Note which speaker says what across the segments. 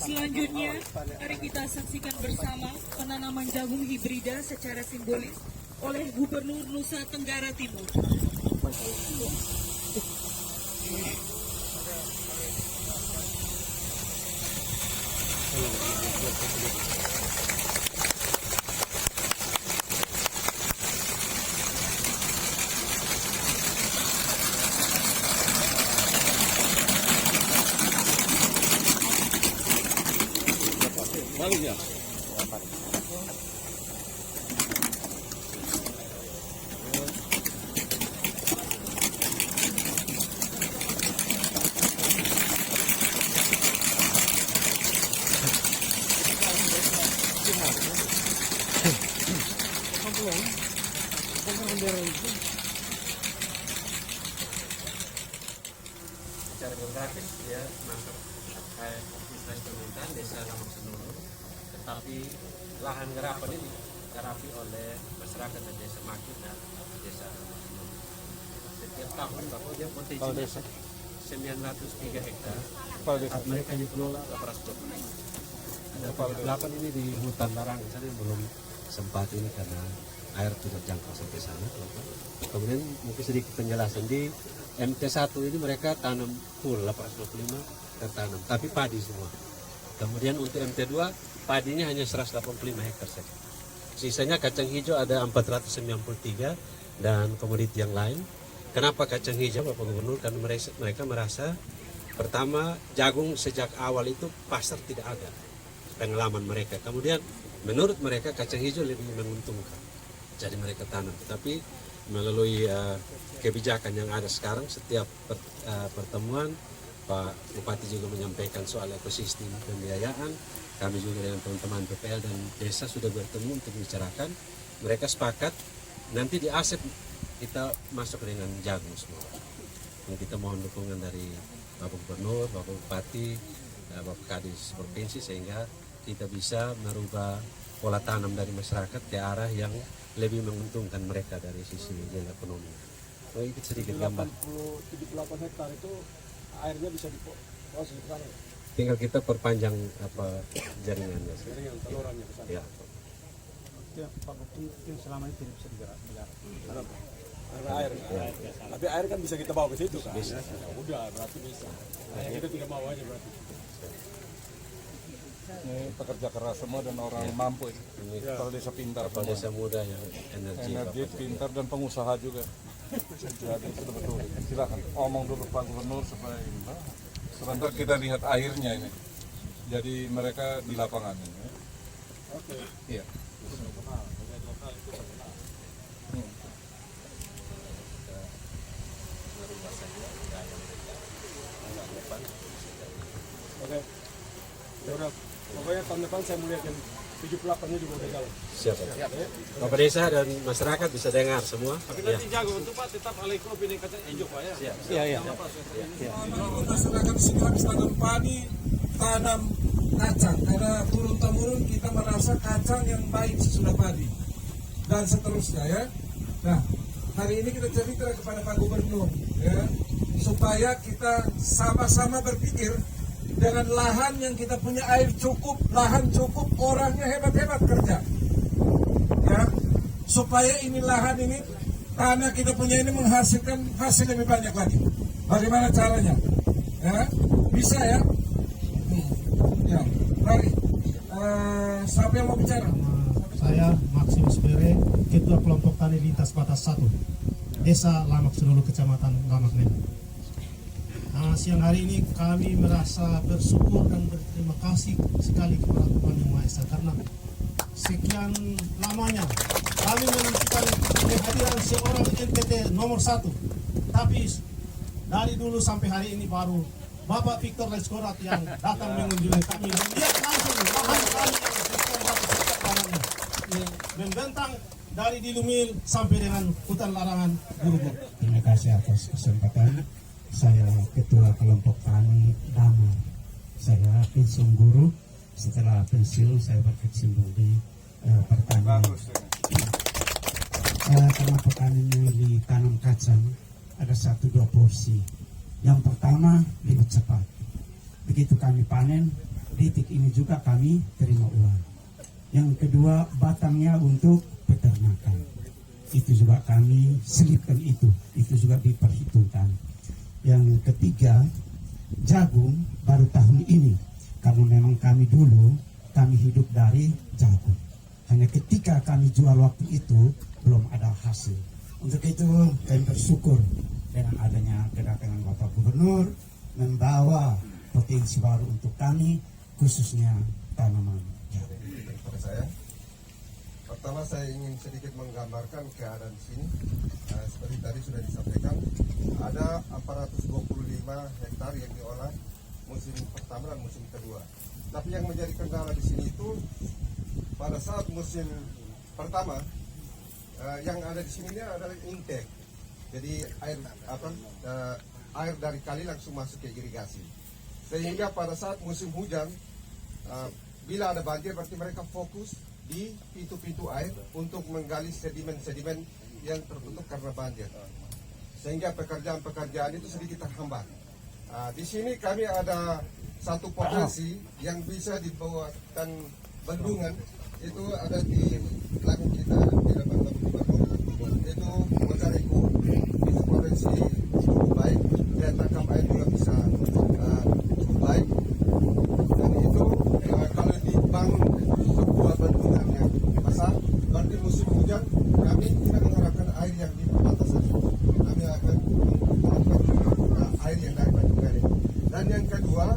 Speaker 1: Selanjutnya, mari kita saksikan bersama penanaman jagung hibrida secara simbolis oleh Gubernur Nusa Tenggara Timur.
Speaker 2: Baliknya.
Speaker 3: Secara geografis dia masuk Dinas Pemerintahan Desa Lamak Senulu, tetapi lahan garapan ini digarapi oleh masyarakat di Desa Makir dan Desa Senulu. Setiap tahun bahwa dia potensinya 903 hektar, mereka dikelola 820. Ada 8 ini di hutan larangan sana yang belum sempat ini karena air tidak jangkau sampai sana. Kemudian mungkin sedikit penjelasan di MT1 ini mereka tanam full 825 tertanam, tapi padi semua. Kemudian untuk MT2 padinya hanya 185 hektar saja. Sisanya kacang hijau ada 493 dan komoditi yang lain. Kenapa kacang hijau Bapak Gubernur? Karena mereka merasa pertama jagung sejak awal itu pasar tidak ada, pengalaman mereka. Kemudian menurut mereka kacang hijau lebih menguntungkan, jadi mereka tanam. Tetapi melalui kebijakan yang ada sekarang, setiap pertemuan Pak Bupati juga menyampaikan soal ekosistem pembiayaan. Kami juga dengan teman-teman PPL dan desa sudah bertemu untuk membicarakan. Mereka sepakat nanti di Asep kita masuk dengan jagung semua. Dan kita mohon dukungan dari Bapak Gubernur, Bapak Bupati, Bapak Kadis Provinsi sehingga kita bisa merubah pola tanam dari masyarakat ke arah yang lebih menguntungkan mereka dari sisi nilai ekonomi. Oh, itu sedikit gambar.
Speaker 2: 78 hektar itu airnya bisa diproses ke sana.
Speaker 3: Tinggal kita perpanjang jaringannya.
Speaker 2: Jaringan salurannya ke sana.
Speaker 3: Ya.
Speaker 2: Ya, Pak Bukti yang selama ini tidak bisa digarap. Karena air. Ya. Tapi air kan bisa kita bawa ke situ kan? Bisa. Ya, udah, berarti bisa. Kita tidak bawa aja berarti.
Speaker 4: Ini pekerja keras semua dan orang mampu ini. Kepala desa pintar.
Speaker 3: Kepala desa muda yang energi
Speaker 4: pintar dan pengusaha juga. Jadi sudah betul. Silakan omong dulu Pak Gubernur supaya sebentar kita lihat airnya ini. Jadi mereka di lapangan ini.
Speaker 2: Oke.
Speaker 4: Iya.
Speaker 2: Oke. Ya udah. Pokoknya tahun depan saya mau lihat yang 78-nya juga udah jalan.
Speaker 3: Siap. Bapak desa dan masyarakat bisa dengar semua.
Speaker 2: Tapi nanti jago untuk Pak tetap alaikum ini kata hijau Pak ya.
Speaker 3: Iya.
Speaker 4: Masyarakat sini habis tanam padi, tanam kacang. Karena turun temurun kita merasa kacang yang baik sesudah padi dan seterusnya ya. Nah, hari ini kita cerita kepada Pak Gubernur ya, supaya kita sama-sama berpikir dengan lahan yang kita punya air cukup, lahan cukup, orangnya hebat-hebat kerja. Ya, supaya ini lahan ini, tanah kita punya ini menghasilkan hasil lebih banyak lagi. Bagaimana caranya? Ya, bisa ya? Ya, mari. Siapa yang mau bicara?
Speaker 5: Saya Maximus Bere, Ketua Kelompok Tani Lintas Batas 1, Desa Lamak Senulu, Kecamatan Lamak Nenu. Siang hari ini kami merasa bersyukur dan berterima kasih sekali kepada Tuhan Yang Maha Esa karena sekian lamanya kami menentukan kehadiran seorang NTT nomor 1, tapi dari dulu sampai hari ini baru Bapak Victor Leskorat yang datang mengunjungi kami dan lihat langsung lahan kami yang sekian ratus hektar tanahnya membentang dari Dilumil sampai dengan hutan larangan Gurugok.
Speaker 6: Terima kasih atas kesempatan. Saya Ketua Kelompok Tani Damar. Saya pensiun guru. Setelah pensiun saya berkecimpung di pertanian. Karena pertanian ditanam kacang ada 1-2 porsi. Yang pertama lebih cepat. Begitu kami panen detik ini juga kami terima uang. Yang kedua, batangnya untuk peternakan. Itu juga kami selipkan itu juga diperhitungkan. Yang ketiga, jagung baru tahun ini, karena memang kami dulu kami hidup dari jagung. Hanya ketika kami jual waktu itu belum ada hasil. Untuk itu kami bersyukur dengan adanya kedatangan Bapak Gubernur membawa potensi baru untuk kami, khususnya tanaman jagung.
Speaker 7: Kepada saya, pertama saya ingin sedikit menggambarkan keadaan di sini. Seperti tadi sudah disampaikan, ada 425 hektar yang diolah musim pertama dan musim kedua. Tapi yang menjadi kendala di sini itu pada saat musim pertama, yang ada di sini adalah intake. Jadi air dari kali langsung masuk ke irigasi. Sehingga pada saat musim hujan, bila ada banjir berarti mereka fokus di pintu-pintu air untuk menggali sedimen-sedimen yang tertutup karena banjir. Sehingga pekerjaan-pekerjaan itu sedikit terhambat. Di sini kami ada satu potensi yang bisa dibuatkan bendungan, itu ada di belakang kita di depan Gubernur, itu Mojareko. Itu potensi cukup baik, daya tangkap air juga bisa cukup baik. Dan itu kalau dibangun sebuah bendungan yang besar, berarti musim hujan kami tidak mengharapkan air yang di perbatasan itu. Kami akan mengharapkan air yang dari bendungan itu. Dan yang kedua,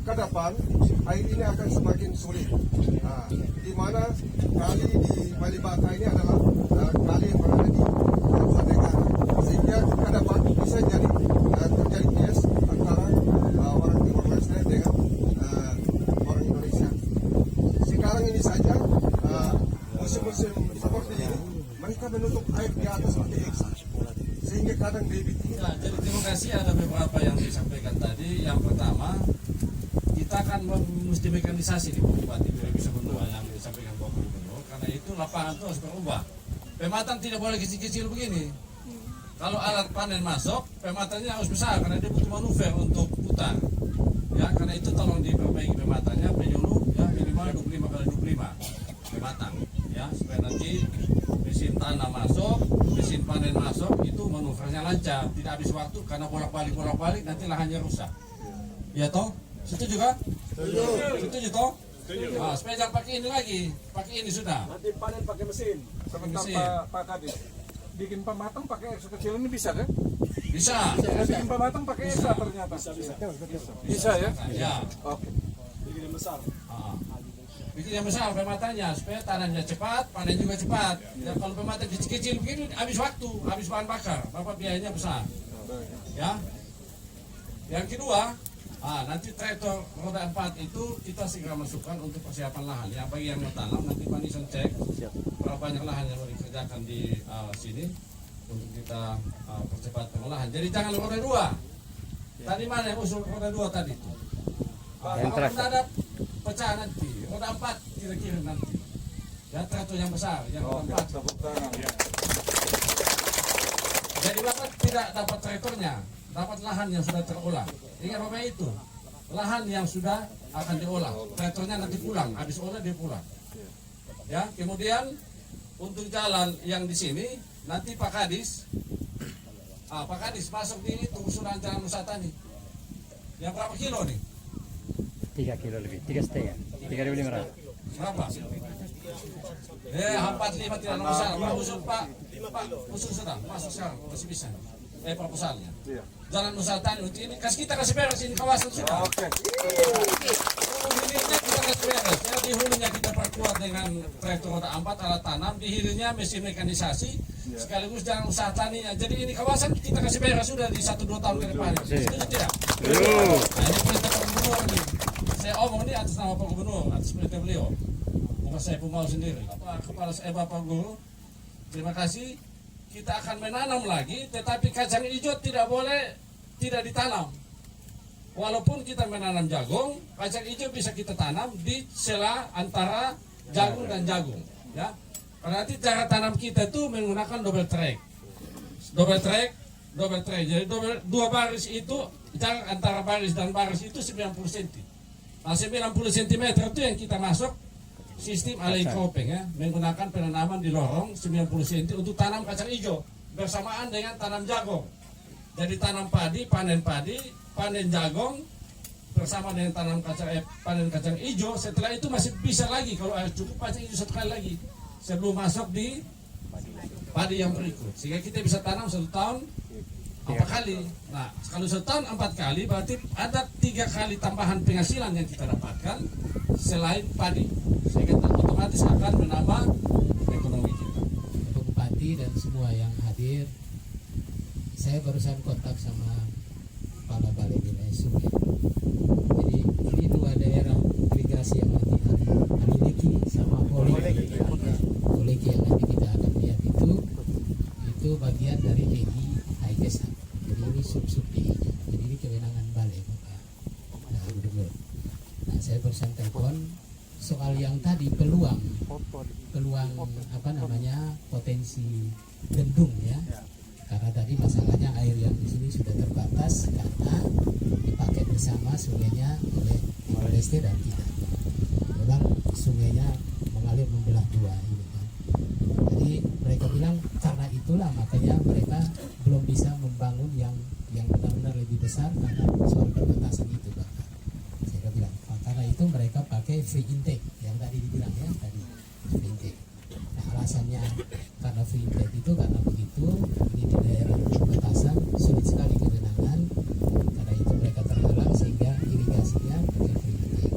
Speaker 7: ke depan air ini akan semakin sulit. Di mana kali di Malibata ini adalah kali yang berada di luar negara, sehingga ke depan bisa jadi terjadi case antara orang Timor Leste dengan orang Indonesia. Sekarang ini saja musim-musim seperti ini mereka menutup air di atas pakai eksa, sehingga kadang debit.
Speaker 3: Nah, jadi terima kasih, ada beberapa yang disampaikan tadi. Yang pertama, kita akan mesti mekanisasi di Bupati 2002 yang disampaikan Bapak Gubernur, karena itu lapangan itu harus berubah. Pematang tidak boleh kecil-kecil begini. Kalau alat panen masuk, pematannya harus besar karena dia butuh manuver untuk putar. Ya, karena itu tolong diperbaiki pematangnya, penyuluh ya minimal 25 kali 25 pematang. Ya, supaya nanti mesin tanam masuk, mesin panen masuk, itu manuvernya lancar, tidak habis waktu karena bolak-balik nanti lahannya rusak. Ya toh? Setuju kan? Setuju toh? Nah, supaya jangan pakai ini lagi, pakai ini sudah.
Speaker 2: Nanti panen pakai mesin.
Speaker 4: Sebentar Pak Kadis, bikin pematang pakai eksa kecil ini bisa kan?
Speaker 3: Bisa.
Speaker 4: Bikin pematang pakai eksa ternyata. Bisa ya?
Speaker 3: Ya.
Speaker 4: Oke.
Speaker 2: Bikin yang besar.
Speaker 3: Bikin yang besar pematangnya supaya tanamnya cepat, panen juga cepat. Ya, kalau pematang kecil-kecil begini habis waktu, habis bahan bakar, bapak biayanya besar. Ya. Yang kedua, nanti traktor roda 4 itu kita segera masukkan untuk persiapan lahan. Ya, bagi yang mau tanam nanti Panison cek berapa banyak lahan yang mau dikerjakan di sini untuk kita percepat pengolahan. Jadi jangan roda 2. Tadi mana yang usul roda 2 tadi itu? Kalau ada pecah nanti, roda 4 kira-kira nanti. Ya, traktor yang besar, yang roda 4. Jadi bapak tidak dapat traktornya, dapat lahan yang sudah terolah. Ingat bapak itu, lahan yang sudah akan diolah. Traktornya nanti pulang, habis olah dia pulang. Ya, kemudian untuk jalan yang di sini nanti Pak Kadis, Pak Kadis masuk di itu usulan jalan Nusa Tani. Yang berapa kilo nih?
Speaker 8: 3 kilo lebih, 3,5, 3.500.
Speaker 3: Berapa? 45 tidak ada masalah. Pak usul Pak usul sudah masuk sekarang masih bisa. Proposalnya. Jalan Nusa Tani ini kita kasih beres ini kawasan sudah.
Speaker 4: Oke.
Speaker 3: Hulunya kita kasih beres. Ya, di hulunya kita perkuat dengan traktor roda 4 alat tanam, di hilirnya mesin mekanisasi sekaligus jalan usaha tani. Jadi ini kawasan kita kasih beres sudah di 1-2 tahun ke depan. Setuju tidak? Nah, ini perintah Pak Gubernur ini. Saya omong ini atas nama Pak Gubernur, atas perintah beliau. Bukan saya pun mau sendiri. Kepala saya Bapak Guru, terima kasih. Kita akan menanam lagi, tetapi kacang hijau tidak boleh tidak ditanam. Walaupun kita menanam jagung, kacang hijau bisa kita tanam di sela antara jagung dan jagung. Ya, berarti cara tanam kita itu menggunakan double track. Jadi dua baris itu jarak antara baris dan baris itu 90 cm.
Speaker 4: Nah 90 cm itu yang kita masuk sistem alai kopeng ya, menggunakan penanaman di lorong 90 cm untuk tanam kacang hijau bersamaan dengan tanam jagung. Jadi tanam padi, panen jagung bersama dengan panen kacang hijau. Setelah itu masih bisa lagi kalau cukup kacang hijau satu kali lagi sebelum masuk di padi yang berikut. Sehingga kita bisa tanam 1 tahun 4 kali. Nah kalau 1 tahun 4 kali berarti ada 3 kali tambahan penghasilan yang kita dapatkan selain padi. Sehingga otomatis akan menambah ekonomi kita.
Speaker 9: Bapak Bupati dan semua yang hadir, saya barusan kontak sama Kepala Balai Wilayah Sungai. Jadi ini 2 daerah irigasi yang nanti Alileki sama Oleki yang nanti kita akan lihat itu bagian dari EGI Haikesa. Jadi ini sub-sub EGI. Jadi ini kewenangan Balai Bapak Gubernur. Nah saya barusan telepon soal yang tadi peluang potensi bendung ya. Karena tadi masalahnya air yang di sini sudah terbatas karena dipakai bersama sungainya oleh Timor-Leste dan kita. Memang sungainya mengalir membelah 2 ini kan. Jadi mereka bilang karena itulah makanya mereka belum bisa membangun yang benar-benar lebih besar karena soal perbatasan itu Pak. Saya bilang karena itu mereka pakai free intake yang tadi dibilang ya tadi free intake. Nah alasannya karena free intake itu karena begitu ini di daerah perbatasan sulit sekali kewenangan, karena itu mereka terhalang sehingga irigasinya pakai free intake.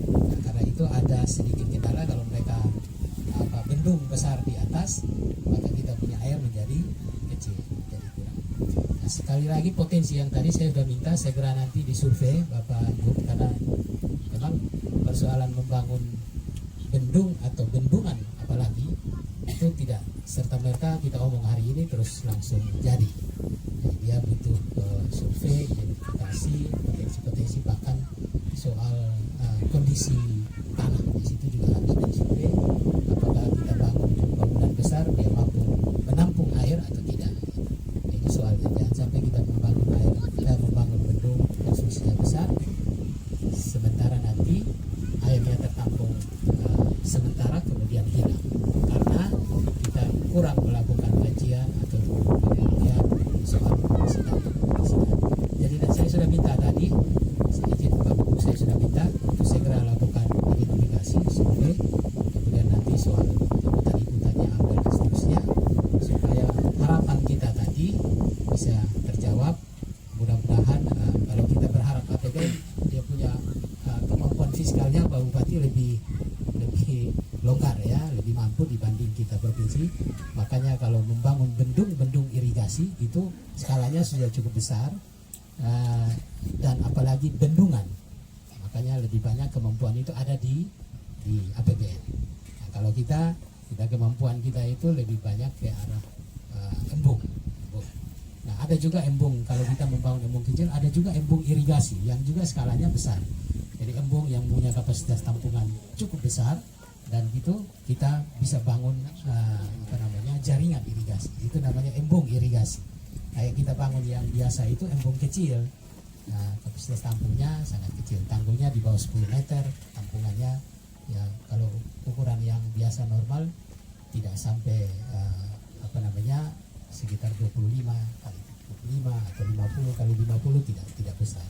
Speaker 9: Nah, karena itu ada sedikit kendala kalau mereka bendung besar di atas maka kita punya air menjadi kecil, jadi kurang. Nah, sekali lagi potensi yang tadi saya sudah minta segera nanti disurvei Bapak Ibu, karena memang persoalan membangun bendung atau bendungan apalagi itu tidak serta-merta kita omong hari ini terus langsung jadi. Jadi dia butuh survei, identifikasi, potensi-potensi, bahkan soal kondisi tanah di situ juga harus disurvei. Apakah kita bangun bangunan besar dia mampu menampung air atau tidak? Itu soalnya. Jangan sampai kita membangun bendung yang fungsinya besar, sementara nanti airnya tertampung sementara kemudian hilang karena kita kurang melakukan kajian atau penelitian soal kondisi tanah. Jadi saya sudah minta tadi, saya sudah minta untuk segera lakukan identifikasi survei, kemudian nanti soal hutan-hutannya ambil dan seterusnya, supaya harapan kita tadi bisa terjawab. Mudah-mudahan kalau kita berharap APBN dia punya kemampuan fiskalnya Pak Bupati lebih longgar ya, lebih mampu dibanding kita provinsi. Makanya kalau membangun bendung irigasi itu skalanya sudah cukup besar, dan apalagi bendungan, makanya lebih banyak kemampuan itu ada di APBN. Nah, kalau kita kemampuan kita itu lebih banyak ke arah embung. Nah ada juga embung, kalau kita membangun embung kecil ada juga embung irigasi yang juga skalanya besar. Jadi embung yang punya kapasitas tampungan cukup besar, dan itu kita bisa bangun jaringan irigasi. Itu namanya embung irigasi. Kayak kita bangun yang biasa itu embung kecil. Nah, kapasitas tampungnya sangat kecil. Tanggulnya di bawah 10 meter, tampungannya ya kalau ukuran yang biasa normal tidak sampai sekitar 25 kali 25 atau 50 kali 50 tidak besar.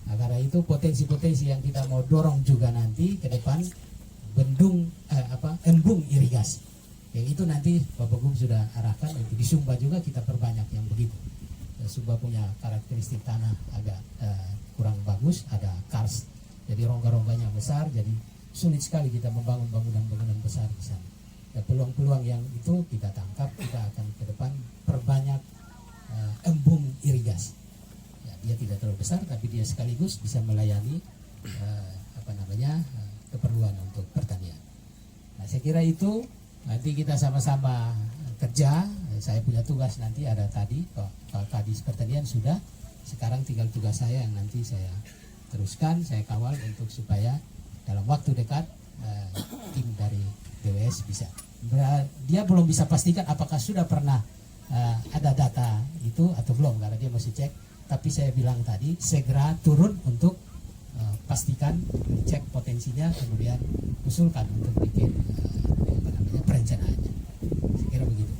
Speaker 9: Nah, karena itu potensi-potensi yang kita mau dorong juga nanti ke depan embung irigasi. Yang itu nanti Bapak Gub sudah arahkan nanti di Sumba juga kita perbanyak yang begitu. Sumba punya karakteristik tanah agak kurang bagus, ada kars. Jadi rongga-rongganya besar, jadi sulit sekali kita membangun bangunan-bangunan besar di sana. Peluang-peluang yang itu kita tangkap, kita akan ke depan perbanyak embung irigasi. Ya, dia tidak terlalu besar, tapi dia sekaligus bisa melayani keperluan untuk pertanian. Nah, saya kira itu nanti kita sama-sama kerja. Saya punya tugas nanti ada tadi Pak Kadis Pertanian sudah. Sekarang tinggal tugas saya yang nanti saya teruskan, saya kawal untuk supaya dalam waktu dekat tim dari DWS bisa. Dia belum bisa pastikan apakah sudah pernah ada data itu atau belum, karena dia masih cek. Tapi saya bilang tadi segera turun untuk pastikan, dicek potensinya, kemudian usulkan untuk bikin perencanaannya. Saya kira begitu.